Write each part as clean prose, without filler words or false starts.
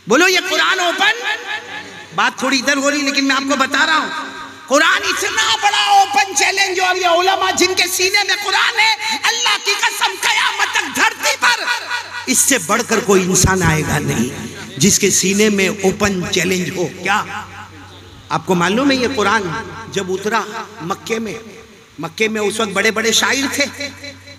बोलो ये कुरान ओपन, बात थोड़ी इधर हो रही लेकिन मैं आपको बता रहा हूं कुरान इतना बड़ा ओपन चैलेंज। और ये उलमा जिनके सीने में कुरान है, अल्लाह की कसम कयामत तक धरती पर इससे बढ़कर कोई इंसान आएगा नहीं जिसके सीने में ओपन चैलेंज हो। क्या आपको मालूम है ये कुरान जब उतरा मक्के में उस वक्त बड़े बड़े शायर थे,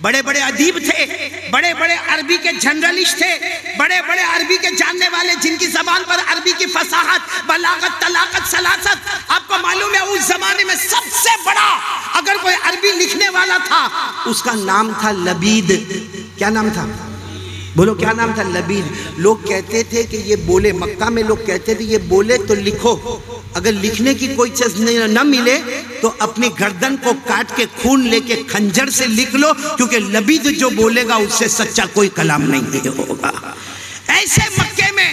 बड़े बड़े अदीब थे, बड़े बड़े अरबी के जर्नलिस्ट थे, बड़े बड़े अरबी के जानने वाले जिनकी जबान पर अरबी की फसाहत, बलागत, तलाकत, सलासत। आपको मालूम है उस जमाने में सबसे बड़ा अगर कोई अरबी लिखने वाला था उसका नाम था लबीद। क्या नाम था? बोलो क्या नाम था? लबीद। लोग कहते थे कि ये बोले, मक्का में लोग कहते थे ये बोले तो लिखो, अगर लिखने की कोई चीज न मिले तो अपनी गर्दन को काट के खून लेके खंजर से लिख लो, क्योंकि लबीद जो बोलेगा उससे सच्चा कोई कलाम नहीं होगा। ऐसे मक्के में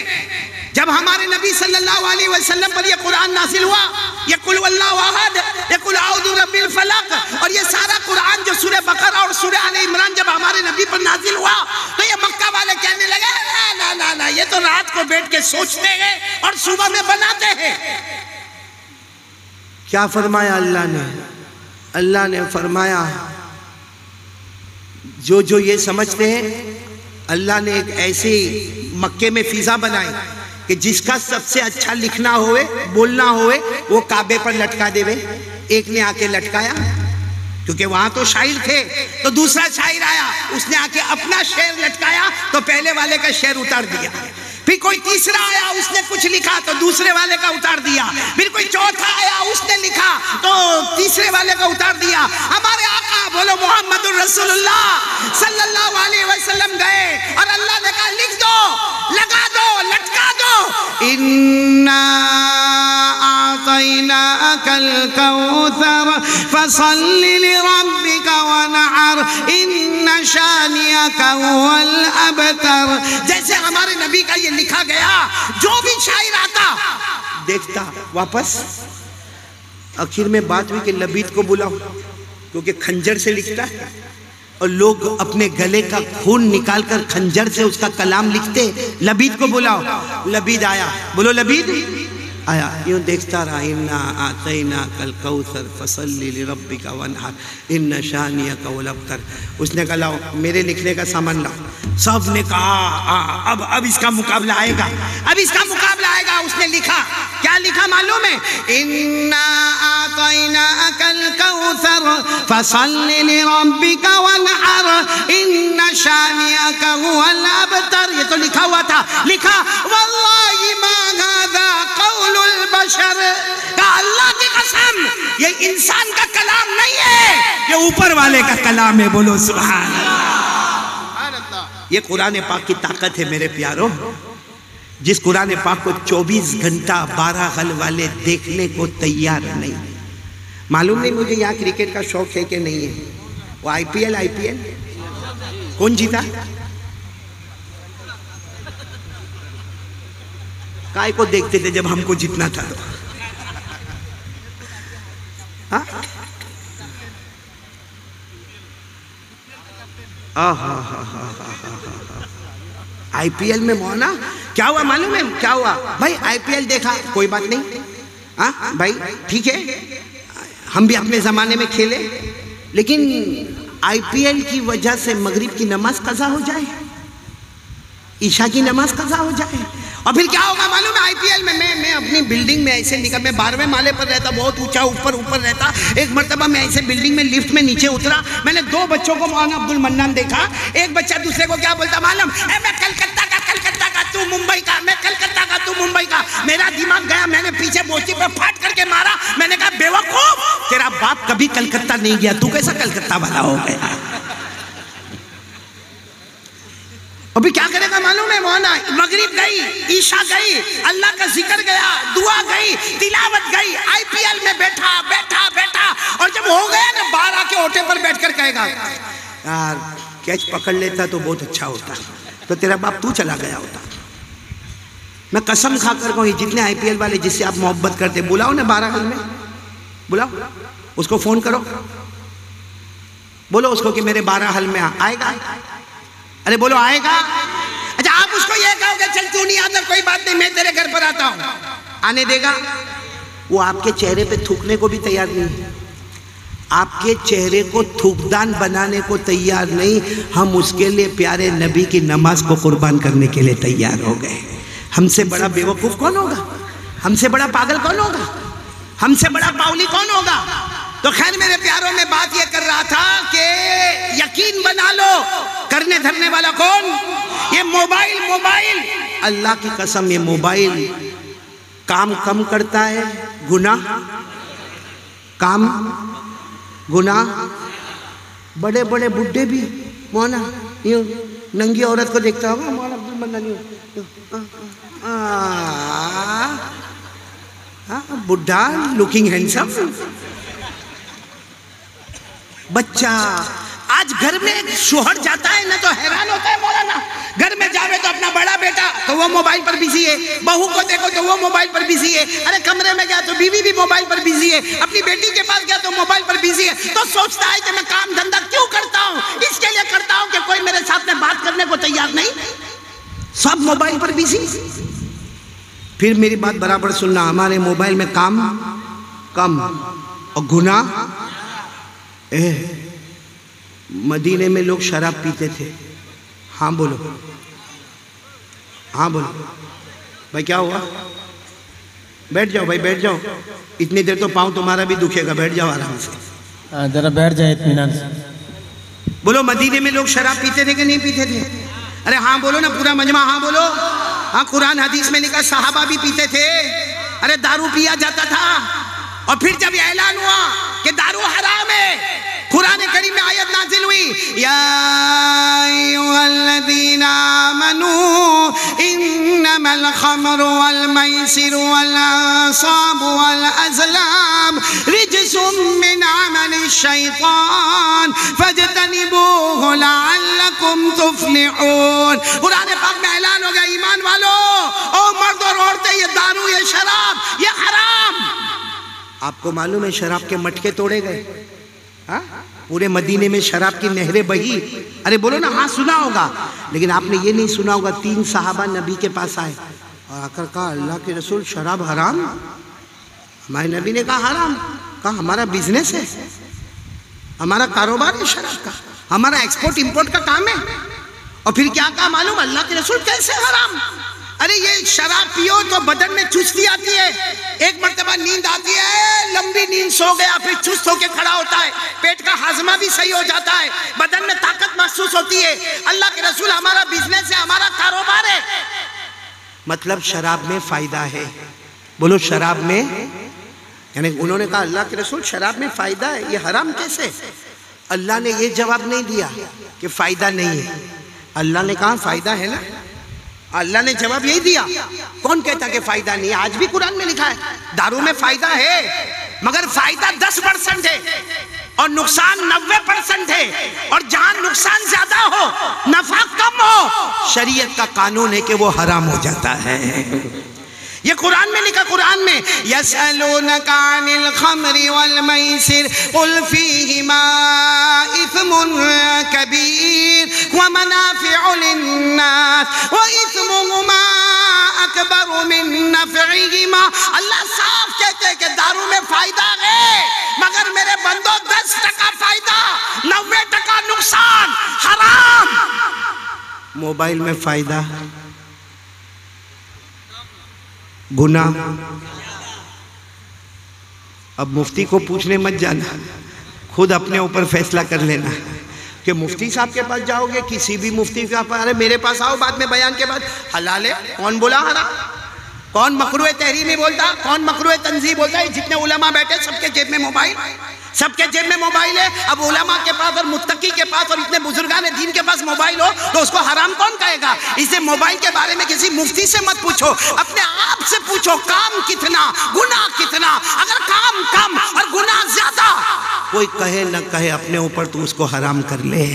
जब हमारे नबी सल्लल्लाहु अलैहि वसल्लम पर ये कुरान नाजिल हुआ, ये कुल वल्लाहु अहद, ये कुल औज़ु बिरब्बिल फलक और ये सारा कुरान जो सूरह बकरा और सूरह आले इमरान जब हमारे नबी पर नाजिल हुआ तो ये मक्का वाले कहने लगे ना ना ना, ये तो रात को बैठ के सोचते हैं और सुबह में बनाते हैं। क्या फरमाया अल्लाह ने? अल्लाह ने फरमाया जो ये समझते हैं, अल्लाह ने एक ऐसी मक्के में फिजा बनाई कि जिसका सबसे अच्छा लिखना होवे, बोलना होवे, वो काबे पर लटका देवे। एक ने आके लटकाया, क्योंकि वहां तो शायर थे, तो दूसरा शायर आया, उसने आके अपना शेर लटकाया तो पहले वाले का शेर उतार दिया। फिर कोई तीसरा आया, उसने कुछ लिखा तो दूसरे वाले का उतार दिया। फिर कोई चौथा आया, उसने लिखा तो तीसरे वाले का उतार दिया। हमारे आका बोलो मोहम्मदुर रसूलुल्लाह सल्लल्लाहु अलैहि वसल्लम गए और अल्लाह ने कहा लिख दो, लगा दो, लटका दो। इन्ना आतैनाकल कौसर फसल्लि लिरब्बिका वनहर इन्ना शानियका हुवल अबतर। जैसे हमारे नबी का ये लिखा गया, जो भी शायर आता देखता वापस। आखिर में बात हुई कि लबीद को बुलाओ, क्योंकि खंजर से लिखता है और लोग अपने गले का खून निकालकर खंजर से उसका कलाम लिखते। लबीद को बुलाओ। लबीद आया, बोलो लबीद आया, यूं देखता रहा। इन्ना आतैनाकल कौसर फसल्लि लिरब्बिका वनहर इन्ना शानियका हुवल अबतर। उसने कहा लाओ मेरे लिखने का सामान लाओ। सब ने कहा अब इसका मुकाबला आएगा, अब इसका मुकाबला आएगा। उसने लिखा, क्या लिखा मालूम है? इन्ना आतैनाकल कौसर फसल्लि लिरब्बिका वनहर इन्ना शानियका हुवल अबतर। ये तो लिखा हुआ था। लिखा वल्लाहि मा हाज़ा कौलुल बशर, का अल्लाह की कसम ये इंसान का कलाम नहीं है, ये ऊपर वाले का कलाम है। बोलो सुभान अल्लाह। ये कुरान पाक की ताकत है मेरे प्यारों। जिस कुरान पाक को 24 घंटा 12 हल वाले देखने को तैयार नहीं। मालूम नहीं मुझे यहाँ क्रिकेट का शौक है कि नहीं है। वो आईपीएल कौन जीता? काय को देखते थे जब हमको जीतना था तो। आईपीएल में मोहना क्या हुआ मालूम है? क्या हुआ भाई? आईपीएल देखा, कोई बात नहीं, हाँ भाई ठीक है, हम भी अपने जमाने में खेले, लेकिन आईपीएल की वजह से मगरिब की नमाज कज़ा हो जाए, ईशा की नमाज कज़ा हो जाए, और फिर क्या होगा मालूम है? आईपीएल में मैं अपनी बिल्डिंग में ऐसे निकल, मैं 12वें माले पर रहता, बहुत ऊंचा ऊपर रहता। एक मर्तबा मैं ऐसे बिल्डिंग में लिफ्ट में नीचे उतरा, मैंने 2 बच्चों को मौलाना अब्दुल मन्नान देखा। एक बच्चा दूसरे को क्या बोलता मालूम? मैं कलकत्ता का तू मुंबई का, मैं कलकत्ता का तू मुंबई का। मेरा दिमाग गया, मैंने पीछे बोची पे फाट करके मारा। मैंने कहा बेवकूफ, तेरा बाप कभी कलकत्ता नहीं गया, तू कैसा कलकत्ता वाला हो गया? अभी क्या करेगा मालूम है मौलाना? मगरिब गई, ईशा गई, अल्लाह का जिक्र गया, दुआ गई, तिलावत गई, आईपीएल में बैठा, और जब हो गया ना 12 के ओटे पर बैठकर कहेगा यार कैच पकड़ लेता तो बहुत अच्छा होता, तो तेरा बाप तू चला गया होता। मैं कसम खाकर कहूँ जितने आईपीएल वाले जिससे आप मोहब्बत करते, बुलाओ ना 12 हल में, बुलाओ उसको, फोन करो, बोलो उसको कि मेरे 12 हल में आएगा। अरे बोलो आएगा। अच्छा आप उसको ये कहोगे चल तू नहीं आता कोई बात नहीं मैं तेरे घर पर आता हूं, आने देगा? वो आपके चेहरे पे थूकने को भी तैयार नहीं है, आपके चेहरे को थूकदान बनाने को तैयार नहीं। हम उसके लिए प्यारे नबी की नमाज को कुर्बान करने के लिए तैयार हो गए। हमसे बड़ा बेवकूफ कौन होगा? हमसे बड़ा पागल कौन होगा? हमसे बड़ा बाउली कौन होगा? तो खैर मेरे प्यारों में बात ये कर रहा था कि यकीन बना लो करने धरने वाला कौन? ये मोबाइल। अल्लाह की कसम ये मोबाइल काम कम करता है, गुनाह काम गुनाह। बड़े बड़े बुड्ढे भी मौना यूं नंगी औरत को देखता होगा, मौना अब्दुल मन्नान यूं बुड्ढा लुकिंग हैंडसम। बच्चा आज घर में शोहर जाता है ना तो हैरान होता है मौलाना, घर में जावे तो अपना बड़ा बेटा तो वो मोबाइल पर बिजी है, बहू को देखो तो वो मोबाइल पर बिजी है, अरे कमरे में गया तो बीवी भी मोबाइल पर बिजी है, अपनी बेटी के पास गया तो मोबाइल पर बिजी है। तो सोचता है कि मैं काम धंधा क्यों करता हूँ? इसके लिए करता हूँ कि कोई मेरे साथ में बात करने को तैयार नहीं, सब मोबाइल पर बिजी। फिर मेरी बात बराबर सुनना, हमारे मोबाइल में काम कम और गुनाह। मदीने में लोग शराब पीते थे। हाँ बोलो, हाँ बोलो भाई, क्या हुआ? बैठ जाओ भाई, बैठ जाओ, इतनी देर तो पाँव तुम्हारा भी दुखेगा, बैठ जाओ आराम से, जरा बैठ जाए इत्मीनान से। बोलो मदीने में लोग शराब पीते थे कि नहीं पीते थे? अरे हाँ बोलो ना, पूरा मजमा हाँ बोलो। हाँ, कुरान हदीस में लिखा सहाबा भी पीते थे। अरे दारू पिया जाता था, और फिर जब ऐलान हुआ कि दारू हराम है, कुरान करीम में आयत नाजिल हुई, या अय्युहल्लज़ीना आमनू इन्नमल खमरु वल मैसिरु वल अंसाबु वल अज़लाम रिज्सुम मिन अमलि शैतान फज्तनिबूहु लअल्लकुम तुफ्लिहून। कुरान पाक में ऐलान हो गया, ईमान वालों, ओ मर्द और औरतें, ये दारू, ये शराब, ये हराम। आपको मालूम है शराब के मटके तोड़े गए? हाँ, पूरे मदीने में शराब की नहरें बही। अरे बोलो ना, हाँ सुना होगा, लेकिन आपने ये नहीं सुना होगा 3 साहबा नबी के पास आए और आकर कहा, अल्लाह के रसूल शराब हराम? हमारे नबी ने कहा हराम। कहा हमारा बिजनेस है, हमारा कारोबार है शराब का, हमारा एक्सपोर्ट इंपोर्ट का काम है। और फिर क्या कहा मालूम? अल्लाह के रसूल कैसे हराम? अरे ये शराब पियो तो बदन में चुस्ती आती है, एक मर्तबा नींद आती है, लंबी नींद सो गया, फिर चुस्त होके खड़ा होता है, पेट का हाजमा भी सही हो जाता है, बदन में ताकत महसूस होती है। अल्लाह के रसूल हमारा बिजनेस है, हमारा कारोबार है। मतलब शराब में फायदा है। बोलो शराब में, यानी उन्होंने कहा अल्लाह के रसूल शराब में फायदा है, ये हराम कैसे? अल्लाह ने ये जवाब नहीं दिया कि फायदा नहीं है, अल्लाह ने कहा फायदा है ना, अल्लाह ने जवाब यही दिया। कौन कहता कि फायदा नहीं है? आज भी कुरान में लिखा है दारू में फायदा है, मगर फायदा 10% है और नुकसान 90% है, और जहां नुकसान ज्यादा हो नफा कम हो, शरीयत का कानून है कि वो हराम हो जाता है। ये कुरान में लिखा, कुरान में यसअलूनका अनिल खमरि वल मैसिर कुल फीहिमा इस्मुन कबीर व मनाफिउ लिन्नास व इस्मुहुमा अकबरु मिन नफ़इहिमा। अल्लाह साफ कहते हैं कि दारू में फायदा है, मगर मेरे बंदो 10% फायदा, 90% नुकसान, हराम। मोबाइल में फायदा, गुनाह। अब मुफ्ती को पूछने मत जाना, खुद अपने ऊपर फैसला कर लेना कि मुफ्ती साहब के पास जाओगे, किसी भी मुफ्ती के पास, अरे मेरे पास आओ बाद में बयान के बाद, हलाल है, कौन बोला हराम? कौन मकरूह तहरीमी बोलता, कौन मकरूह तंजीह बोलता है? जितने उलमा बैठे सबके जेब में मोबाइल, सबके जेब में मोबाइल है। अब उलमा के पास और मुत्तकी के पास और इतने बुजुर्गान दीन के पास मोबाइल हो तो उसको हराम कौन कहेगा? इसे मोबाइल के बारे में किसी मुफ्ती से मत पूछो, अपने आप से पूछो काम कितना, गुनाह कितना। अगर काम कम और गुनाह ज्यादा, कोई कहे न कहे अपने ऊपर तो उसको हराम कर ले,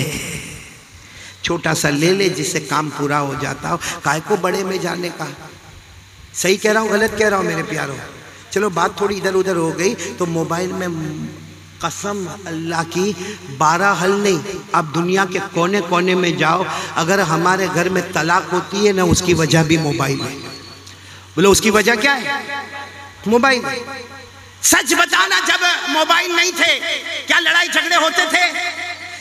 छोटा सा ले ले जिससे काम पूरा हो जाता हो, काय को बड़े में जाने का। सही कह रहा हूँ गलत कह रहा हूँ मेरे प्यारों? चलो बात थोड़ी इधर उधर हो गई। तो मोबाइल में कसम अल्लाह की 12 हल नहीं, अब दुनिया के कोने कोने में जाओ, अगर हमारे घर में तलाक होती है ना, उसकी वजह भी मोबाइल है। बोलो उसकी वजह क्या है? मोबाइल। सच बताना, जब मोबाइल नहीं थे क्या लड़ाई झगड़े होते थे?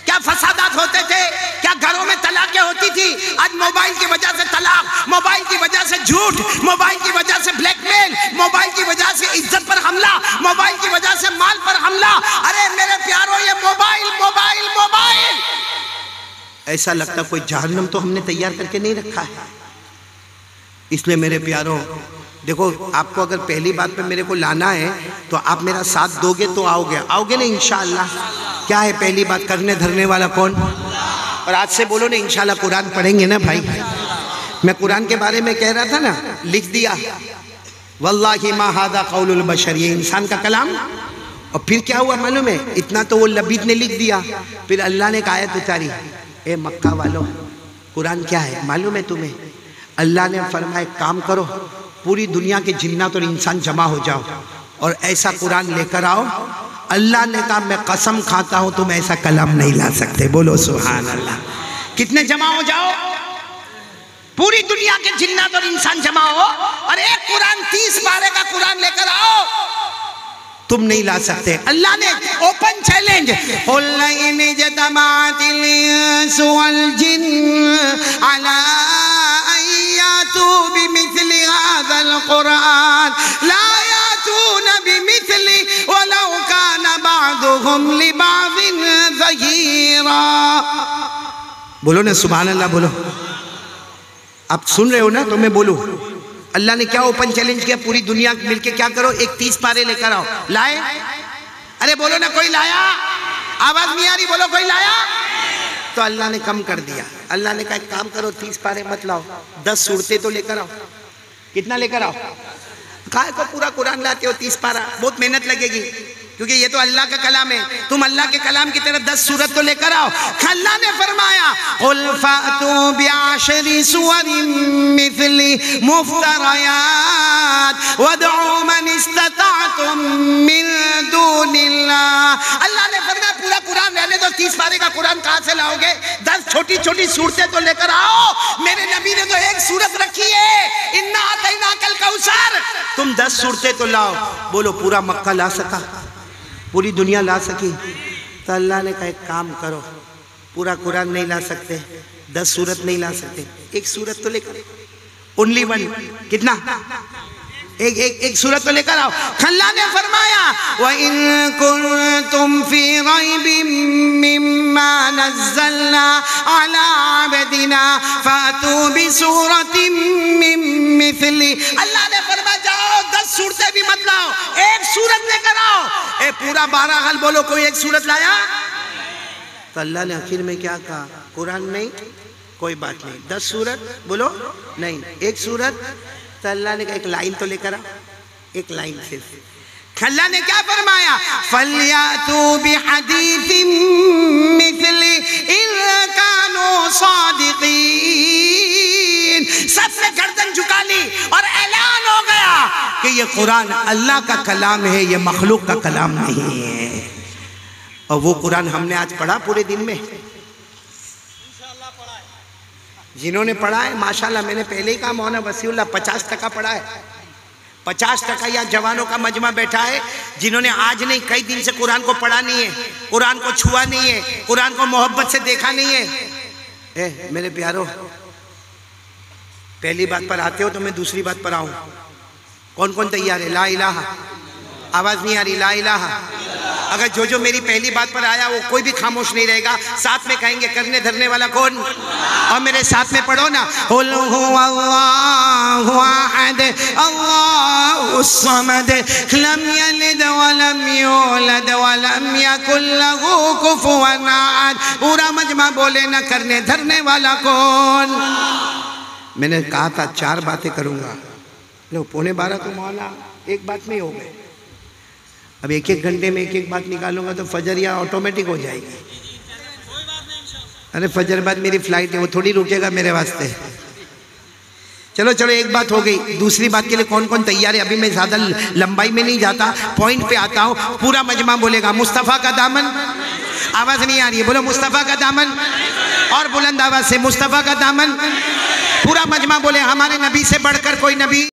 क्या फसादात होते थे? क्या घरों में तलाकें होती थी? आज मोबाइल की वजह से तलाक, मोबाइल की वजह से झूठ, मोबाइल की वजह से ब्लैकमेल, मोबाइल की वजह से इज्जत पर हमला, मोबाइल की वजह से माल पर हमला। अरे मेरे प्यारों, ये मोबाइल मोबाइल मोबाइल, ऐसा लगता कोई जहन्नम तो हमने तैयार करके नहीं रखा है। इसलिए मेरे प्यारों देखो, आपको अगर पहली बात पे मेरे को लाना है तो आप मेरा साथ दोगे तो आओगे ना इंशाअल्लाह। क्या है पहली बात? करने धरने वाला कौन? और आज से बोलो ना इंशाअल्लाह कुरान पढ़ेंगे ना भाई। मैं कुरान के बारे में कह रहा था ना, लिख दिया वल्लाहि मा हादा कौलुल बशर, ये इंसान का कलाम। और फिर क्या हुआ मालूम है? इतना तो वो लबीद ने लिख दिया, फिर अल्लाह ने एक आयत उतारी, ए मक्का वालों, कुरान क्या है मालूम है तुम्हें? अल्लाह ने फरमाया काम करो, पूरी दुनिया के जिन्नात और इंसान जमा हो जाओ और ऐसा कुरान लेकर आओ। अल्लाह ने कहा मैं कसम खाता हूं तुम ऐसा कलाम नहीं ला सकते। बोलो सुभान अल्लाह। कितने जमा हो जाओ? पूरी दुनिया के जिन्नात और इंसान जमा हो और एक कुरान 30 पारे का कुरान लेकर आओ, तुम नहीं ला सकते। अल्लाह ने ओपन चैलेंज, बोलो ना सुभान अल्लाह। बोलो, आप सुन रहे हो ना? तो मैं बोलूं, अल्लाह ने क्या ओपन चैलेंज किया? पूरी दुनिया मिलके क्या करो, एक 30 पारे लेकर आओ। लाए? अरे बोलो ना, कोई लाया? आवाज नहीं आ रही, बोलो कोई लाया? तो अल्लाह ने कम कर दिया। अल्लाह ने कहा एक काम करो, 30 पारे मत लाओ, 10 सूरतें तो लेकर आओ। कितना लेकर आओ? काहे को पूरा कुरान लाते हो 30 पारा? बहुत मेहनत लगेगी, क्योंकि ये तो अल्लाह का कलाम है। तुम अल्लाह के कलाम की तरह 10 सूरत तो लेकर आओ। अल्लाह ने फरमाया कुल फातू बिअशरी सुवरिन मिथली मुफ्तरयात वदउ मन इस्तताअतुम मिन दूनिल्लाह। अल्लाह ने फरमाया पूरा कुरान रहने दो, 30 पारे का कुरान कहां से लाओगे? 10 छोटी छोटी सूरतें तो लेकर आओ। मेरे नबी ने तो एक सूरत रखी है, इन्ना अतैनाकल कौसर। तुम 10 सूरतें तो लाओ। बोलो पूरा मक्का ला सका? पूरी दुनिया ला सकी? तो अल्लाह ने कहा एक काम करो, पूरा कुरान नहीं ला सकते, 10 सूरत नहीं ला सकते, एक सूरत तो लेकर, ओनली वन। कितना? एक सूरत तो लेकर आओ। अल्लाह ने फरमाया व इन कुंतुम फी रैबिम मिम्मा नज़्ज़लना अला अब्दिना फातू बिसूरतिम मिन मिथली। अल्लाह ने फरमाया जाओ 10 सूरतें भी मत लाओ, एक सूरत लेकर आओ। ए पूरा 12 हल बोलो, कोई एक सूरत लाया? तो अल्लाह ने आखिर में क्या कहा? कुरान नहीं, कोई बात नहीं, 10 सूरत बोलो नहीं, एक सूरत। तो अल्लाह ने कहा एक लाइन तो लेकर आ, एक लाइन सिर्फ। अल्लाह ने क्या फरमाया? फल्यातू बिहदीथिम मिथली इन कानू सादिकीन। सबने गर्दन झुका ली और ऐलान हो गया कि ये कुरान अल्लाह का कलाम है, ये मखलूक का कलाम नहीं है। और वो कुरान हमने आज पढ़ा पूरे दिन में। जिन्होंने पढ़ा है माशाल्लाह, मैंने पहले ही कहा मौलाना वसीउल्लाह 50% पढ़ा है। 50% या जवानों का मजमा बैठा है जिन्होंने आज नहीं कई दिन से कुरान को पढ़ा नहीं है, कुरान को छुआ नहीं है, कुरान को मोहब्बत से देखा नहीं है। मेरे प्यारों, पहली बात पर आते हो तो मैं दूसरी बात पर आऊं। कौन कौन तैयार है? ला इलाहा। आवाज नहीं आ रही? ला इलाहा। अगर जो मेरी पहली बात पर आया वो कोई भी खामोश नहीं रहेगा, साथ में कहेंगे करने धरने वाला कौन? और मेरे साथ में पढ़ो ना, कुल हुवल्लाहु अहद अल्लाहुस समद लम यलिद वलम यूलद वलम यकुल लहू कुफुवन अहद। पूरा मजमा बोले ना, करने धरने वाला कौन? मैंने कहा था 4 बातें करूंगा, लो 11:15 तो मौला एक बात में हो गए। अब 1-1 घंटे में 1-1 बात निकालूंगा तो फजर या ऑटोमेटिक हो जाएगी। अरे फजर बाद मेरी फ्लाइट है, वो थोड़ी रुकेगा मेरे वास्ते। चलो चलो, एक बात हो गई। दूसरी बात के लिए कौन कौन तैयार है? अभी मैं ज्यादा लंबाई में नहीं जाता, पॉइंट पे आता हूँ। पूरा मजमा बोलेगा मुस्तफ़ा का दामन। आवाज नहीं आ रही है, बोलो मुस्तफ़ा का दामन, और बुलंद आवाज से मुस्तफ़ा का दामन। पूरा मजमा बोले हमारे नबी से बढ़कर कोई नबी